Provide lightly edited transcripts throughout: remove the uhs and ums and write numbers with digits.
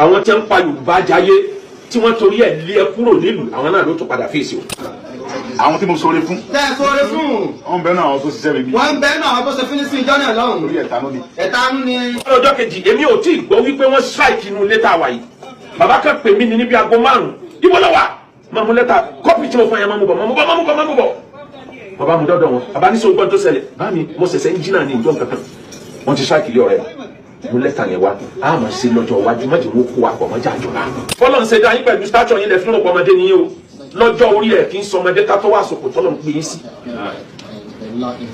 àwọn tí ń pa Yorùbá jayé tí wọ́n torí ẹ̀ lé ẹ kúrò nílùú àwọn náà ló tún padà fèsì o. àwọn tí mo sọ̀rọ̀ fún. tẹ́ ẹ sọ̀rọ̀ fún. wọ́n bẹ́ẹ̀ náà àwọn tó ṣiṣẹ́ mi bí. wọ́n bẹ́ẹ̀ náà àwọn tó ṣe fínísì ìjọ náà lọ́hùn. orí ẹ̀tanú ni. ẹ̀tanú ni. ọjọ́ kejì èmi ò tí ì gbọ́ wípé wọ́n strike inú lẹ́tà wa yìí bàbá kan pè mí ní níbi aago 5 ibo lọ wà máa mú lẹ́tà kọ́pì tí mo fún yẹn máa mú bọ̀ bàbá mu dọ́dọ̀ wọn bàbá ní sọ́gbọ́n tó ṣẹlẹ̀ bá mi mo ṣẹ̀ṣẹ̀ ń jìnnà ní ìjọ kankan wọ́n ti strike ilé ọ̀rẹ́ mo lẹ́tà yẹn wá a máa ṣe lọ́jọ́ iwájú má jẹ́ wọ́n kó àpọ̀ mọ́jà àjọba. fọlọ́n ṣe dá yín pẹ̀lú stature yín lẹ fún ọ̀pọ̀ ọmọdé nìyẹn o lọ́jọ́ orí ẹ̀ kì í sọ ọmọdé ká tó wà sòkò tọ́lọ̀ ń pè é sí.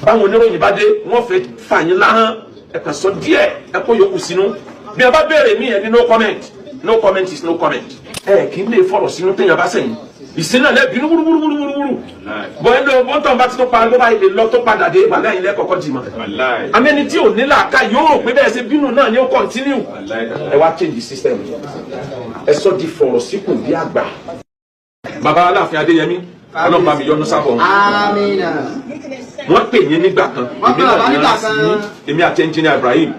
báwọn oníròyìn bá dé wọ́n fẹ́ fà yín láhán ẹ kàn sọ díẹ̀ ẹ kó yòókù sínú bí ẹ bá béèrè mí ẹ ní no comment no comment is no comment. ẹ kì í lè fọ̀rọ̀ sínú téèyàn bá sẹ́yìn ìsìn náà lẹ́bìínú wúrúwúrúwúrú bọ́ ẹ lọ bọ́ntàn bá ti tó parí ló bá ilé lọ tó padà dé wàlẹ́ ilé kọ̀kọ́ jì mọ́. amẹ́ni tí ò ní làákà yóò rò pé bẹ́ẹ̀ ṣe bínú náà ni ó continue. ẹ wá change the system ẹ sọ di fọ̀rọ̀ síkùn bí àgbà. bàbá Aláàfin Adéyẹmí ọlọ́pàá mi yọ́nú sábọ̀ wọn. Àmín. wọ́n pè yín nígbà kan èmi àti engineer Ibrahim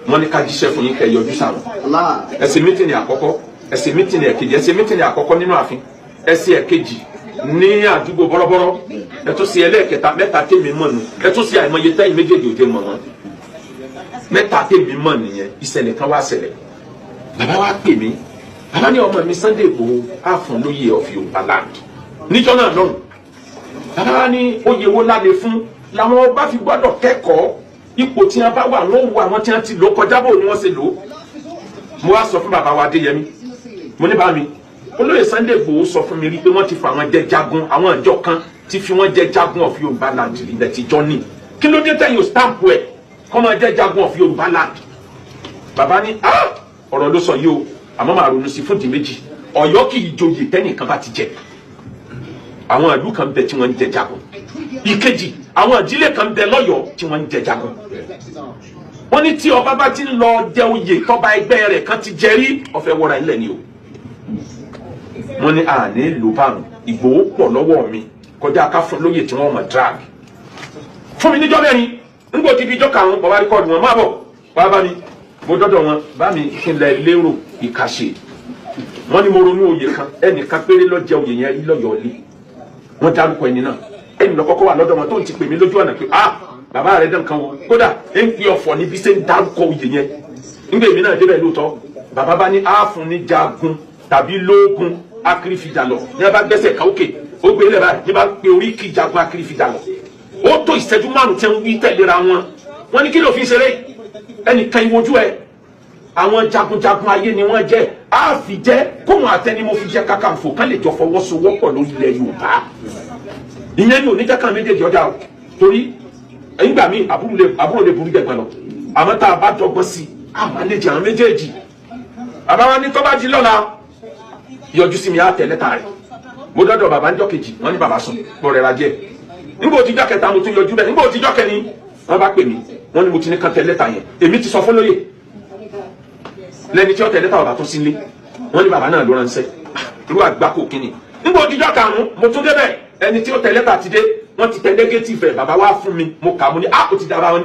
wọ́n ní ká jíṣẹ́ fún yín kẹ́ yọjú sáwọn. ẹ ṣe mítìnì àkọ́kọ́ ẹ ṣe mítìnì ẹ̀kejì ẹ ṣe mítìnì àkọ́kọ́ nínú ààfin ẹ ṣe ẹ̀kejì ní àdúgbò bọ́rọ́bọ́rọ́ ẹ tún ṣe ẹlẹ́ẹ̀kẹta mẹ́ta tèmi mọ̀ nù ẹ tún ṣe àìmọye tẹ́yìn méjèèjì òde mọ̀ wọn mẹ́ta tèmi mọ̀ nìyẹn ìṣẹ̀lẹ̀ kan wá ṣẹlẹ̀ bàbá wa pè mí bàbá ní ọmọ mi Sunday Igboho àfọ̀n lóye of Yorùbá land níjọ́ náà lọ́rùn bàbá wa ní oyè wo lálẹ́ fún làwọn ọba fi gbọ́dọ̀ kẹ́kọ̀ọ́ ipò tí wọn bá wà wọn wo àwọn tí wọn ti lò kọjá bò ni wọn ṣe lò mo wá sọ fún bàbá wa Adéyẹmí mo ní bá mi olóyè Sunday Igboho sọ fún mi rí pé wọ́n ti fa àwọn jẹ jagun àwọn ìjọ kan ti fi wọ́n jẹ jagun of Yorùbá land ilẹ̀ tíjọ́ ní kí ló dé tẹ̀yìn stamp ẹ̀ kọ́ máa jẹ jagun of Yorùbá land bàbá ní ọ̀rọ̀ ló sọ yìí o àmọ́ màá ronú sí fún di méjì Ọ̀yọ́ kì í joyè tẹ́nìkan bá ti jẹ àwọn ìlú kan bẹ tí wọ́n ń jẹ jagun ìkejì àwọn ìdílé kan bẹ lọ́yọ̀ọ́ tí wọ́n ń jẹ jagun wọ́n ní tí ọba bá ti ń lọ jẹ oyè tọ́ba ẹgbẹ́ rẹ̀ kan ti jẹ rí ọ̀fẹ́ wọra ilẹ̀ ni o wọ́n ní àní ló bá rùn Ìgbòho pọ̀ lọ́wọ́ mi kọjá ká fún lóye tí wọ́n mọ̀ drag fún mi níjọ́ mẹ́rin nígbò tí fi jọ́ karùn-ún bàbá rẹ́kọ̀dù wọn máa bọ̀ wá bá mi mo dọ́dọ̀ wọn bá mi kílẹ̀ lérò ìkàṣe wọ́n ní mo ronú oyè kan ẹnìkan péré ló jẹ oyè yẹn rí lọ́yọ̀ọ́ lé wọ́n dárúkọ ẹni náà ẹni lọ kọ́kọ́ wà lọ́dọ̀ wọn tó ń ti pè mí lójú ọ̀nà pé bàbá rẹ̀ dán kan wo kódà ẹ ń fi ọ̀fọ̀ níbi ṣe ń dárúkọ oyè yẹn nígbà èmi náà débẹ̀ lóòótọ́ bàbá bá ní àáfún ní jagun tàbí lóògùn akirifijalọ ní a bá gbẹ́sẹ̀ káwókè ó gbé lẹ́bàá ní a bá pe orí kí jagun akirifijalọ ó tó ìṣẹ́jú 5 tí wọ́n wí tẹ̀léra wọn ní kí ló fi ṣeré ẹnìkan ìwojú ẹ àwọn jagunjagun ayé ni wọ́n jẹ́ àfi jẹ́ kóhun àtẹnimọ́ fi jẹ́ Kakanfò kán lè jọ fọwọ́sowọ́pọ̀ lórí ilẹ̀ Yorùbá ìyẹn ní oníjàkà méjèèjì ọjà o torí nígbà míì àbúrò lè burú jẹ̀gbọ́n lọ àmọ́ tá a bá dọ́gbọ́n sí àmàlejò àwọn méjèèjì bàbá wa ní tó bá jí lọ́la yọjú sí mi á tẹ lẹ́tà rẹ̀ mo dọ́dọ̀ bàbá ńjọ́ kejì wọ́n ní bàbá sùn mo rẹ̀ ra jẹ́ nígbà òtíjọ́ kẹta mo tún yọjú bẹ́ẹ̀ nígbà òtíjọ́ kẹni wọ́n bá pè mí wọ́n ní mo ti ní kan tẹ lẹ́tà yẹn èmi ti sọ fún lóye lẹ́ni tí ó tẹ lẹ́tà bàbá tó sí ilé wọ́n ní bàbá náà ló ránṣẹ́ irú àgbákò kínní nígbà òtíjọ́ karùn-ún mo tún débẹ̀ ẹni tí ó tẹ lẹ́tà ti dé wọ́n ti tẹ negative ẹ̀ bàbá wá fún mi mo kà mo ní ó ti dára wọn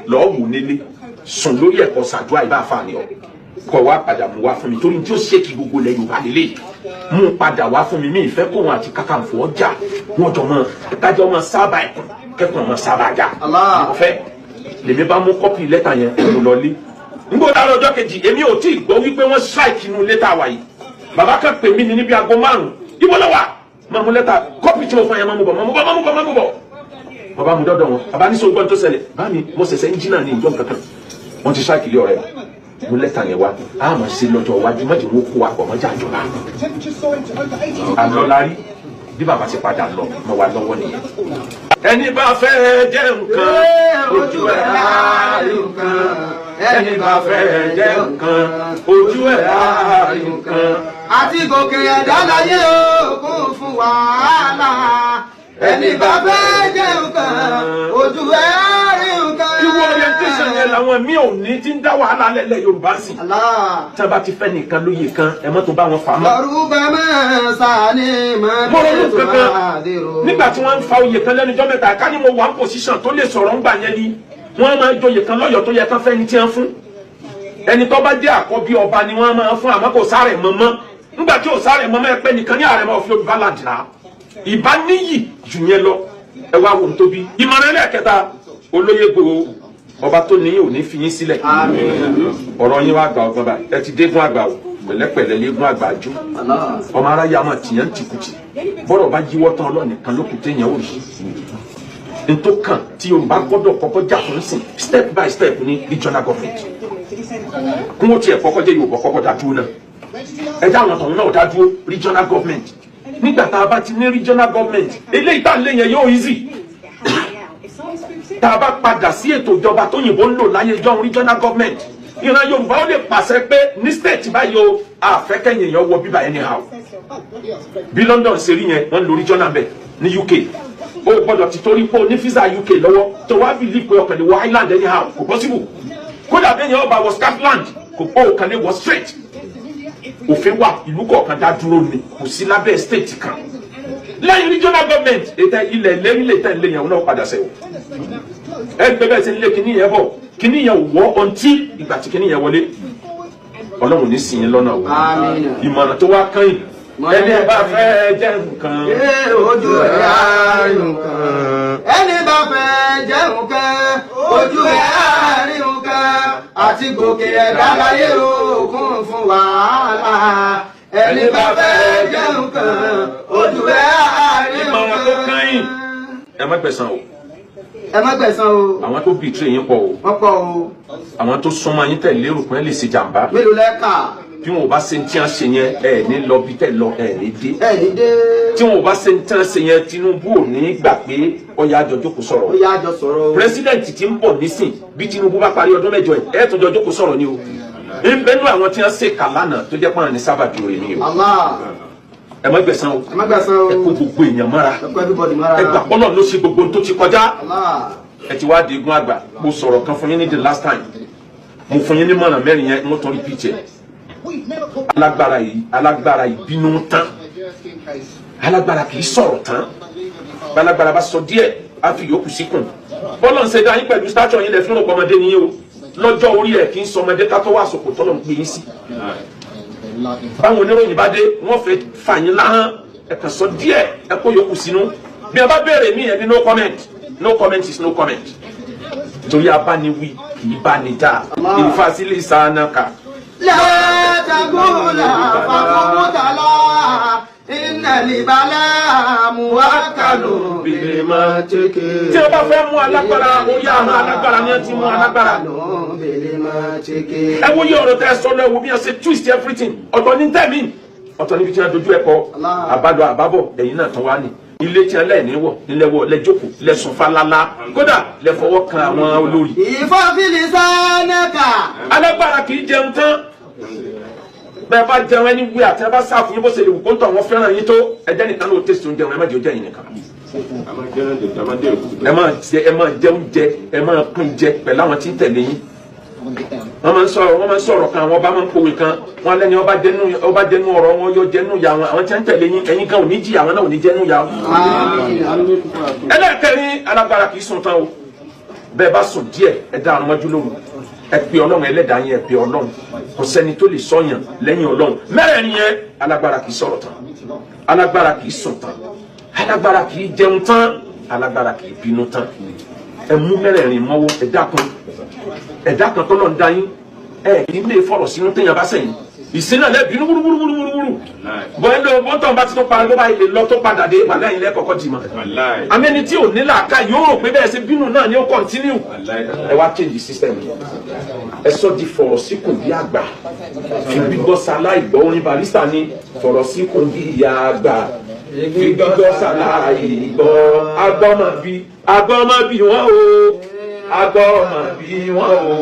lọ́ọ́ wò nílé sùn lórí ẹ̀kọ́ sàdúrà ìbá àfààní ọ̀ kọ wá padà mú wá fún mi torí tí ó ṣèkì gbogbo ilẹ̀ Yorùbá lélẹ̀ mú padà wá fún mi mi ìfẹ́ kó wọn àti Kakanfò ọjà wọn jọ mọ kájọ mọ sábà ẹkùn kẹkùn mọ sábà jà ìfẹ́ lèmi bá mú kọ́pì lẹ́tà yẹn mo lọ lé nígbà dára ọjọ́ kejì èmi ò tí ì gbọ́ wípé wọ́n strike inú lẹ́tà wa yìí bàbá kan pè mí ní níbi aago 5 ibo lọ wà máa mú lẹ́tà kọ́pì tí mo fún yẹn máa mú bọ̀ bàbá mu dọ́dọ̀ wọn bàbá ní sọ́gbọ́n tó ṣẹlẹ̀ bá mi mo ṣẹ̀ṣẹ̀ ń jí náà ní ìjọ kankan wọ́n ti strike ilé ọ̀rẹ́ mo lẹ́tà yẹn wá a máa ṣe lọ́jọ́ iwájú mọ́jọ́ wọn kó wa pọ̀ mọ́jà àjọba àlọ́lárí bí bàbá ti padà lọ mọ́ wa lọ́wọ́ nìyẹn. ẹni bá fẹ́ jẹ́ nǹkan ojú ẹ̀ láàrí nǹkan ẹni bá fẹ́ jẹ́ nǹkan ojú ẹ̀ láàrí nǹkan. àti gòkè ẹ̀dá láyé o kún fún wàhálà ẹni bá fẹ́ jẹ́ nǹkan ojú ẹ̀ láàrí nǹkan. irú orientation yẹn làwọn míì ò ní ti ń dá wàhálà lẹ́lẹ̀ Yorùbá sí. tí a bá ti fẹ́ nìkan lóye kan ẹ mọ́ tó bá wọn fà á mọ́. Yorùbá máa sàní máa mo ronú kankan nígbà tí wọ́n ń fa oyè kan lẹ́nu ọjọ́ mẹ́ta ká ní mo wà ń pòsíṣàn tó lè sọ̀rọ̀ ń gbà yẹn ni wọ́n máa ń joyè kan lọ́yọ̀ọ́ tó yẹ kán fẹ́ ni tí wọ́n fún ẹni tó bá jẹ́ àkọ́bí ọba ni wọ́n máa fún àmọ́ kò sáré mọ́mọ́ nígbà tí ò sáré mọ́mọ́ ẹ pé nìkan ní ààrẹ máa fi Yorùbá làdìrà ìbá níyì jù yẹn lọ ẹ wá wò ń tóbi ìmọ̀ràn ẹlẹ́ẹ̀kẹta olóyè Ìgbòho ọba tó níyì ò ní fi yín sílẹ̀ ọ̀rọ̀ yín wá gba ọgbọ́n báyìí ẹ ti dégún àgbà o pẹ̀lẹ́pẹ̀lẹ́ légún àgbà jó ọmọ aráyé àmọ́ tìyàn tìkùtì bọ́rọ̀ bá yíwọ́ tán ọlọ́nìkan lókùn téèyàn ò rí ntó kàn tí Yorùbá gbọ́dọ̀ kọ́kọ́ jà fún sìn step by step ní regional government kún ó tiẹ̀ kọ́kọ́ jẹ́ Yorùbá kọ́kọ́ dá dúró náà ẹ̀dá àwọn tọ̀hún náà dá dúró regional government nígbà tá a bá ti ní regional government eléyìí tá a lé yẹn yóò easy tá a bá padà sí ètò ìjọba tó yìnbó ń lò láyé ìjọ regional government ìran Yorùbá ó lè pàṣẹ pé ní state báyìí o àfẹ́kẹ́yìn èèyàn wọ bíbá anyhow bí London ṣe rí yẹn wọ́n lo regional bẹ̀ ní UK o gbọ́dọ̀ ti torí pé o ní visa UK lọ́wọ́ tó wá believe pé ọkàn lè wọ Ireland anyhow kò possible kódà bẹ́ẹ̀ yẹn ọba wọ Scotland kò pọ̀ òkan lè wọ straight òfin wà ìlú kọ̀ọ̀kan dá dúró ni kò sí lábẹ́ state kan lẹ́yìn regional government ètò ilẹ̀ lẹ́yìn lè tẹ̀ lé yẹn náà padà sẹ́wọ̀ ẹgbẹ́ bẹ́ẹ̀ ti lé kíní yẹn bọ̀ kíní yẹn wọ́ ọ̀ntí ìgbà tí kíní yẹn wọlé Ọlọ́run ní sìn yín lọ́nà o ìmọ̀ràn tó wá kán yìí ẹni bá fẹ́ jẹ́ nǹkan ojú ẹ̀ á rí nǹkan ẹni bá fẹ́ jẹ́ nǹkan ojú ẹ̀ á rí nǹkan àti gòkè ẹ̀dá láyé òkun fún wàhálà ẹni bá fẹ́ jẹ́ nǹkan ojú ẹ̀ á rí nǹkan. ìmọ̀ràn tó kán yìí ẹ má gbẹ̀san o ẹ má gbẹ̀san o àwọn tó bìtìrì yín pọ̀ o wọ́n pọ̀ o àwọn tó súnmọ́ yín tẹ̀lé rò pé lè ṣe jàǹbá mélòó lẹ́ka bí wọn ò bá ṣe ń tí wọn ṣe yẹn ẹ ní lọ bí tẹ lọ ẹ ní dé ẹ ní dé tí wọn ò bá ṣe ń tí wọn ṣe yẹn Tinubu ò ní gbà pé ọyà àjọ jókòó sọ̀rọ̀ ó yá àjọ sọ̀rọ̀ o pírẹsidẹǹtì tí ń bọ̀ nísìn bí Tinubu bá parí ọdún mẹ́jọ ẹ tó jọ jókòó sọ̀rọ̀ ni o ìbẹnu àwọn tí wọn ṣe kà lánàá tó jẹ́ pọ́n ní sábàbí òye ni o Allah ẹ má gbẹ̀san o ẹ má gbẹ̀san o ẹ kó gbogbo èèyàn mọ́ra ẹ kó everybody mọ́ra ẹ gbà pọ́nlọ́ ló ṣe gbogbo tó ti kọjá Allah ẹ ti wá di igun àgbà mo sọ̀rọ̀ kan fún yín ní the last time mo fún yín ní mọ̀nà mẹ́rin yẹn mo tún repeat ẹ̀ alágbára ìbínú tán alágbára kì í sọ̀rọ̀ tán alágbára bá sọ díẹ̀ á fi yòókù síkùn bọ́lá ń ṣe dá yín pẹ̀lú stature yín lẹ fún ọ̀pọ̀ ọmọdé nìyí o lọ́jọ́ orí ẹ̀ kì í sọ ọmọdé ká tó wà sọ̀kò tọ́lọ̀ ń gbé yín sí báwọn oníròyìn bá dé wọ́n fẹ́ fà yín láhán ẹ kàn sọ díẹ̀ ẹ kó yòókù sínú bí ẹ bá béèrè mí ẹ ní no comment no comment is no comment torí abániwí kì í bá ní dá ìfàsílẹ̀ sànàkà. لا تقول فقمت لا إن البلاء موكل بلماتك tí o bá fẹ́ mú alágbára ó yá àwọn alágbára ní ẹ ti mú alágbára. ẹ wo yí ọ̀rọ̀ tẹ́ ẹ sọ lẹ́wọ̀ bí wọ́n ṣe twist everything ọ̀tọ̀ ní tẹ̀mí ọ̀tọ̀ níbi tí wọ́n dojú ẹ̀kọ́ àbádọ àbábọ̀ lẹ́yìn náà tán wá ní ilé tí wọ́n lẹ́yìn níwọ̀ nílẹ̀wọ̀ lẹ́jọ́kù lẹ́sùn falala kódà lẹ́fọwọ́ kan àwọn olórí. ìfọ́fìlì sánẹ́kà. alágbára kì í jẹun tán bẹ́ẹ̀ bá jẹun ẹni wí àti ẹ bá sáà fún yín bó ṣe lè wù kó ń tọ̀ wọ́n fẹ́ràn yín tó ẹjẹ́ nìkan ló tẹ̀sí oúnjẹ wọn ẹ má jẹ oúnjẹ yìí nìkan. ẹ máa jẹ oúnjẹ ẹ máa pín jẹ pẹ̀lú àwọn tí ń tẹ̀lé yín. wọ́n máa ń sọ̀rọ̀ kan àwọn ọba máa ń pòwe kan wọ́n lẹ́ni ọba jẹnu ọ̀rọ̀ wọn yóò jẹnu ya wọn àwọn tí ń tẹ̀lé yín ẹ̀yin kan ò ní jìyà àwọn náà ò ní jẹnu ya. ẹlẹ́kẹ̀rin alágbára kì í sùn tán o bẹ́ẹ̀ bá sùn díẹ̀ ẹ dá àwọn ọmọdé lóru ẹ pe Ọlọ́run ẹlẹ́dàá yẹn ẹ pe Ọlọ́run kò sẹ́ni tó lè sọyàn lẹ́yìn Ọlọ́run mẹ́rẹ̀ẹ̀rin yẹn alágbára kì í sọ̀rọ̀ tán alágbára kì í sùn tán alágbára kì í jẹun tán alágbára kì í bínú tán ẹ mú mẹ́rẹ̀ẹ̀rin mọ́wọ́ ẹ̀dá kan tọ́lọ́ ń dá yín ẹ kì í lè fọ̀rọ̀ sínú téèyàn bá sẹ́yìn ìsìn náà lẹ́bìínú wúrúwúrúwúrú bọ́ ẹ lọ bọ́tọ̀ bá ti tó pa ló bá ilé lọ tó padà dé wàlẹ́ yìí lẹ́kọ̀ọ́kọ́ dì mọ́ amẹ́ni tí ò ní làákà yóò rò pé bẹ́ẹ̀ ṣe bínú náà ni ó kọ́ntínú ẹ wá change system ẹ sọ di fọ̀rọ̀ síkùn bí àgbà fi gbígbọ́ sáláì gbọ́ orin barista ni fọ̀rọ̀ síkùn bí ìyá àgbà fi gbígbọ́ sáláì gbọ́ agbọ́mọ bí wọ́n o agbọ́mọ bí wọ́n o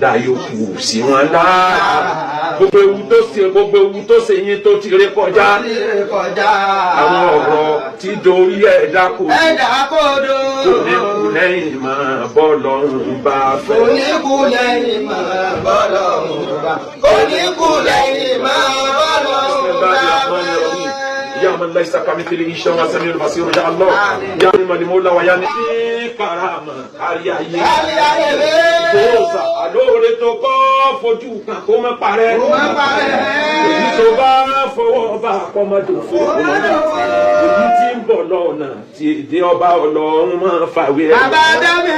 dàyòkù sí wọn láà gbogbo ewu tó ṣe yín tó ti ré kọjá àwọn ọ̀rọ̀ tí dorí ẹ̀dá kodò oníkù lẹ́yìn máa bọ́ lọ́rùn bá fẹ́. oníkù lẹ́yìn máa bọ́ lọ́rùn bá oníkù lẹ́yìn máa bọ́ lọ́rùn bá fẹ́. يا من ليس كمثله شيء وسميع البصير يا الله يا من المولى ويا karama kárí ayé. kárí ayé rẹ̀. Bóòsà àlóore tó kọ́ fojú kan kó má parẹ́. kó má parẹ́. Èyí tó bá fọwọ́ bá kọ́mọdé fún un. Èyí tí ń bọ̀ lọ́nà tí èdè ọba ọlọ́run máa fàwé ẹ̀. Bàbá Dámì.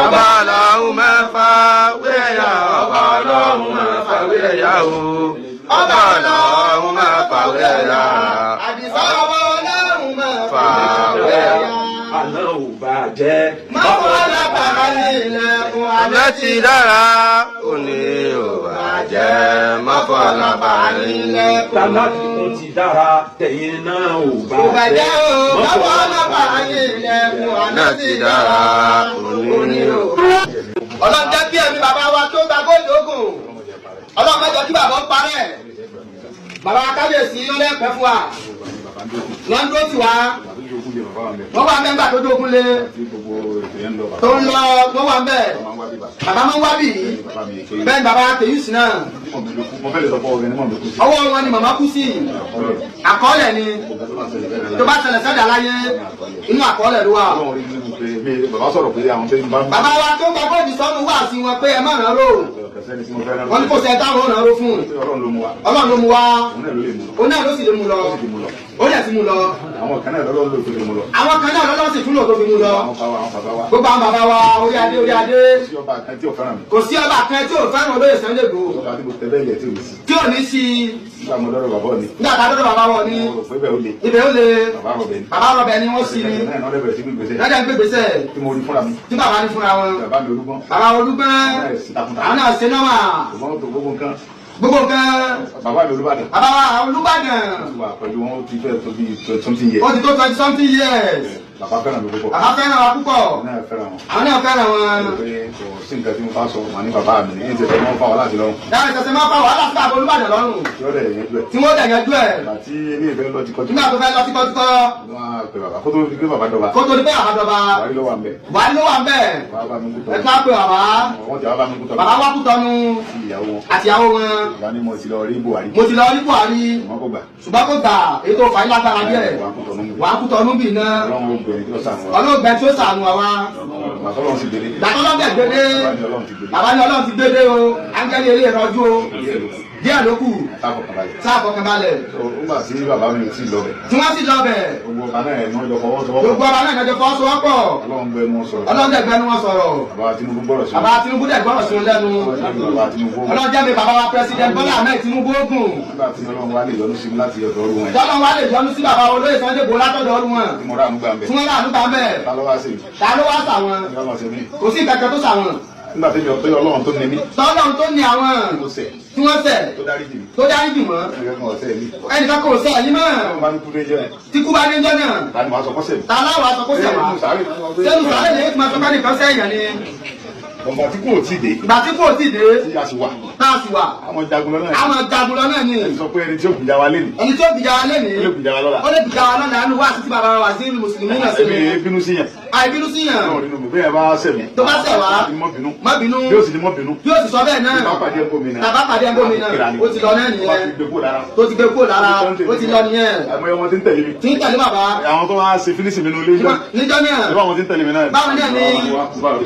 Ọba ọlọ́run máa fàwé ẹ̀yà. Ọba ọlọ́run máa fàwé ẹ̀yà o. Ọba ọlọ́run máa fàwé ẹ̀yà. Àdìsá ọba ọlọ́run máa fàwé ẹ̀yà. Àná ò bàjẹ́. Mọ́kọ́ lábàá ilẹ̀kùn Àná ti dára, òní ò bàjẹ́. Mọ́kọ́ lábàá ilẹ̀kùn. Tàlátìkún ti dára, tẹ̀yìn náà ò bàjẹ́ o. Mọ́kọ́ lábàá ilẹ̀kùn àná ti dára, òní ò. Ọlọ́run jẹ́ kí ẹ̀mí bàbá wa tó gba góòlù ogun. Ọlọ́run mẹ́jọ kí bàbá ń parẹ́. Bàbá kábíyèsí ló lẹ́ẹ̀pẹ́ fún wa. Lọ́ńdó tì wá. Wọ́n wà mẹ́gbà tó dógún lé. Tó ń lọ wọ́n wà mẹ́. Bàbá máa ń wá bì í. Bẹ́ẹ̀ ni bàbá Tèyúsì náà. Ọwọ́ wọn ni màmá kú sí. Àkọọ́lẹ̀ ni. Tó bá ṣẹlẹ̀ sẹ́dá láyé, inú àkọọ́lẹ̀ ló wà. Bàbá wa tó gba góòlù sọ́nù wà sí wọn pé ẹ má rán ró. Wọ́n ní kò sẹ́ táwọn ò rán ró fún. Ọlọ́run ló mú wa. Òun náà ló sì lè mú lọ. Ó yẹ ti mú lọ. Àwọn kan náà lọ́lọ́ sì tún lò tó fi mú lọ. Gbogbo àwọn bàbá wa orí adé orí adé. Kò sí ọba kan tí ò fẹ́ràn olóyè Sunday Igboho. Tí ò ní sí i. Nígbà tá a dọ́dọ̀ bàbá wọn ní. Ibẹ̀ ó le. Bàbá rọ̀bẹ̀ ni wọ́n sí ni. Lọ́dẹ̀ ń gbé gbèsè. Tí bàbá ní fúnra wọn. Bàbá Olúgbọ́n. Àwọn náà ṣe nọ́mà. Gbogbo nǹkan. Bàbá mi Olúbàdàn. Bàbá wa Olúbàdàn. Pẹ̀lú wọn ti fẹ́ tó bí 20 years. Ó ti tó 20 something years. Bàbá fẹ́ràn mi púpọ̀. Bàbá fẹ́ràn wa púpọ̀. Àwọn náà fẹ́ràn wọn. Kò sí nǹkan tí mo bá sọ wọn ní bàbá mi ní ìṣẹ̀ṣẹ̀ máa ń fa wàhálà sí lọ́rùn. Dáhùn ìṣẹ̀ṣẹ̀ máa ń fa wàhálà sí bàbá Olúbàdàn lọ́rùn. Tí wọ́n dẹ̀ yanjú ẹ̀. Àti ilé ìfẹ́ lọ tikọ́. Nígbà tó fẹ́ lọ tíkọ́tíkọ́. Kó tó di pé bàbá dọba. Kó tó di pé bàbá dọba. Buhari ló wà ń bẹ̀. Buhari ló wà ń bẹ̀. Ẹ ká pé bàbá. Bàbá wá kú tọ́nu. Àtìyàwó wọn. Bàbá ní mo ti lọ rí Buhari. Mo ti lọ rí Buhari. Ṣùgbọ́n kò gbà èyí tó fà á lágbára díẹ̀. Wà á kú tọ́nu bì náà. Ọlọ́gbẹ tí ó sànù àwa. Gbàtọ́lọ́gbẹ̀ gbédé. Bàbá ní Ọlọ́run ti gbédé o. Áńgẹ́lì eré ìrọ́jú o. Díẹ̀ ló kù. Sáà fọkànbalẹ̀. Nígbà tí bàbá mi ò tí ì lọ bẹ̀. Tí wọ́n sì lọ bẹ̀. Gbogbo ọba náà ẹ̀ ní wọ́n jọ fọwọ́sowọ́pọ̀. Gbogbo ọba náà ìdájọ́ fọwọ́sowọ́pọ̀. Ọlọ́run gbẹnu wọn sọ̀rọ̀. Ọlọ́run dẹ̀ gbẹnu wọn sọ̀rọ̀. Bàbá Tinubu gbọ́dọ̀ sí wọn. Bàbá Tinubu dẹ̀ gbọ́dọ̀ sí wọn lẹ́nu. Ọlọ́run jẹ́ mi bàbá wa President Bọ́lá Ahmed Tinubu ogun. Nígbà tí Ọlọ́run wá lè yọ́nú sí mi láti ọ̀dọ̀ ọrùn wọn. Tọ́lọ́run wá lè yọ́nú sí bàbá olóyè Sunday Igboho látọ̀dọ̀ ọrùn wọn. Tí mo rà ànúgbà ń bẹ̀. Tí wọ́n rà ànúgbà ń bẹ̀. Ta ló wá sí mi? Ta ló wá sà wọn? Kò sí ìkẹ́kẹ́ tó sà wọn. Nígbà tí Ọlọ́run tó ní mí. Tọ́lọ́run tó ní àwọn. Tí wọ́n ṣẹ̀. Tó dárí jì mí. Ẹnìkan kò ṣẹ̀ yín mọ́. Tí kú bá ní jẹ́ náà. Ta ni wàá sọ kọ́sẹ̀ mi? Ta láwàá sọ kó ṣẹ̀ wá. Sẹ́nu sàárè lè máa sọ pé nìkan sẹ́yìn ni. Ìgbà tí kò tí dé. Ìgbà tí kò tí dé. Tí a sì wà. Tá a sì wà. Àwọn jagunlọ náà. Àwọn jagunlọ náà ni. Ẹni sọ pé ẹni tí ó gbìjà wa lénìí. Ẹni tí ó gbìjà wa lénìí. Ó lè gbìjà wa lọ́la. Ó lè gbìjà wa lọ́la nínú wá sí bàbá wa sí mùsùlùmí náà sí mi. Ẹbí bínú sí yàn. Àìbínú sí yàn. Náà nínú mi bẹ́ẹ̀ bá sẹ̀ mí. Tó bá sẹ̀ wá. Má bínú. Má bínú. Bí ó sì ní má bínú. Bí ó sì sọ bẹ́ẹ̀ náà. Tàbá pàdé ẹ̀kọ́ mi náà. Tàbá pàdé ẹ̀kọ́ mi náà. Ó ti lọ náà nìyẹn. Tó ti gbé kúrò lára. Ó ti lọ nìyẹn. Àmọ́ ọmọ tí ń tẹ̀lé mi. Tí ń tẹ̀lé bàbá. Àwọn tó wá ṣe fínísì mi nílé ìjọ. Níjọ́ náà. Ìbá àwọn tí ń tẹ̀lé mi náà. Báwo náà ni.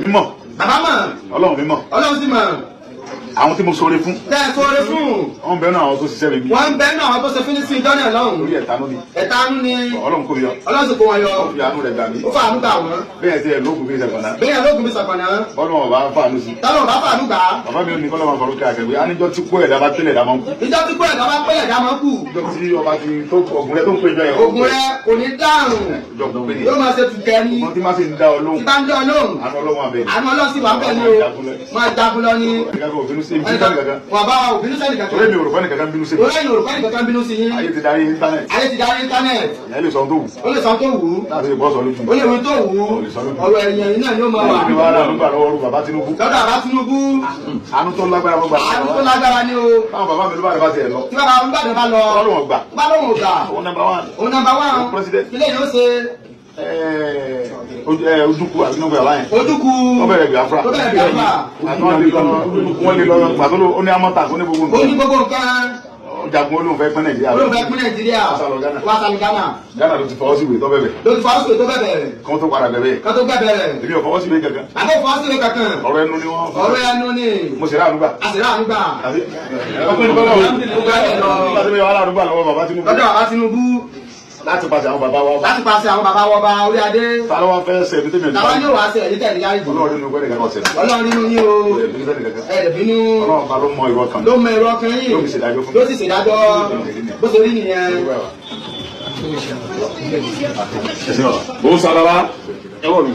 Mímọ̀. Bàbá mọ̀. Ọlọ́run mímọ̀. Ọlọ́run sì mọ̀. Àwọn tí mo sọre fún. Tẹ́ ẹ sọre fún. Wọ́n bẹ̀rù àwọn tó ṣiṣẹ́ mi bí. Wọ́n bẹ̀rù àwọn tó ṣe fínísì ìjọ náà lọ́hùn. Orí ẹ̀tanú ni. Ẹ̀tanú ni. Ọlọ́run kò yọ. Ọlọ́run sì kó wọn yọ. Ó fi àánú rẹ̀ gbà mí. Ó fa àánú gbà wọ́n. Bẹ́ẹ̀ tí ẹ lóògùn fi ṣẹ̀kọ̀nà. Bẹ́ẹ̀ lóògùn fi ṣẹ̀kọ̀nà. Bọ́lá wọn bá fàánú sí. Tọ́lọ̀ bá fàánú gbà. Bàbá mi ò ní kọ́lọ́ máa fọ̀rọ̀ kí akẹ́gbẹ́. Aníjọ́ tí kó ẹ̀dá bá tẹ́lẹ̀ ẹ̀dá máa ń kú. Ìjọ tí kó ẹ̀dá bá pé ẹ̀dá máa ń kú. Ìjọ tí ọba ti tó ògùn rẹ tó ń pè jọ ẹ̀. Ògùn rẹ kò ní dáhùn. Yóò máa ṣe tùkẹ́ ni. Wọ́n ti máa ṣe ń dá ọ lóhùn. Tí bá ń dá ọ lóhùn. Àánú Ọlọ́run abẹ. Àánú Ọlọ́run sì wà bẹ́ẹ̀ ni o. Máa jagun lọ ni. Wà bá òbínú sẹ́ni kankan. Orí mi ò rò fẹ́ nìkankan bínú sí mi. Orí ẹ̀yìn òrùkọ́ nìkankan bínú sí yín. Ayé ti darí íńtánẹ̀tì. Ayé ti darí íńtánẹ̀tì. Ìyá lè sọ tó wù. Ó lè sọ tó wù ú. Láti ìbọn sọ lójú. Ó lè wí tó wù ú. Ọ̀rọ̀ ẹ̀yìn náà ni ó máa wà. Ìwà ara nígbà lọ́wọ́ rú bàbá Tinubu. Lọ́dọ̀ àbá Tinubu. Àánú tó lágbára gbogbo. Àánú tó lágbára ni o. Báwọn bàbá mi ló bá rẹ̀ bá tiẹ̀ lọ. Tí bàbá mi bá lọ. Ọlọ́run gbà. Bá lóhùn gbà. Òun nàmbà wán. Òun nàmbà wán. Ilé yìí ó ṣe. Ojúkú àbí nígbà yàrá yẹn. Ojúkú. Wọ́n bẹ̀rẹ̀ Biafra. Wọ́n bẹ̀rẹ̀ Biafra. Wọ́n lè lọ pàtó ó ní amọ́ta ó ní gbogbo nǹkan. Ó ní gbogbo nǹkan. jagun olóhùn fẹ́ pín Nàìjíríà. olóhùn fẹ́ pín Nàìjíríà. wá sálọ Ghana. Ghana ló ti fọwọ́ sí ìwé tó bẹ̀bẹ̀. ló ti fọwọ́ sí ìwé tó bẹ̀bẹ̀. kó tó padà bẹ̀bẹ̀. kó tó bẹ̀bẹ̀. èmi ò fọwọ́ sí ìwé kankan. àbó fọwọ́ sí ìwé kankan. ọ̀rọ̀ ẹnu ni wọ́n. ọ̀rọ̀ ẹnu ni. mo sì rà àdúgbà. a sì rà àdúgbà. lọ́dọ̀ Tinubu. láti pàṣẹ àwọn bàbá wa. láti pàṣẹ àwọn bàbá wa bá orí adé. ta ló wá fẹ́ ṣe ẹbí tẹ́mi ẹ̀ táwa yóò wá ṣe ẹ̀yìn tẹ̀lé yára ìbò. Ọlọ́run nínú gbẹ́dẹ̀ kankan ṣe. Ọlọ́run nínú yín o. ẹ̀ẹ́dẹ̀bínú. Ọlọ́run bá ló mọ ìrọ̀ kan. ló mọ ìrọ̀ kan yìí. ló sì ṣèdájọ́ bó ṣe rí nìyẹn. ó sọ bàbá ẹ wọ mi.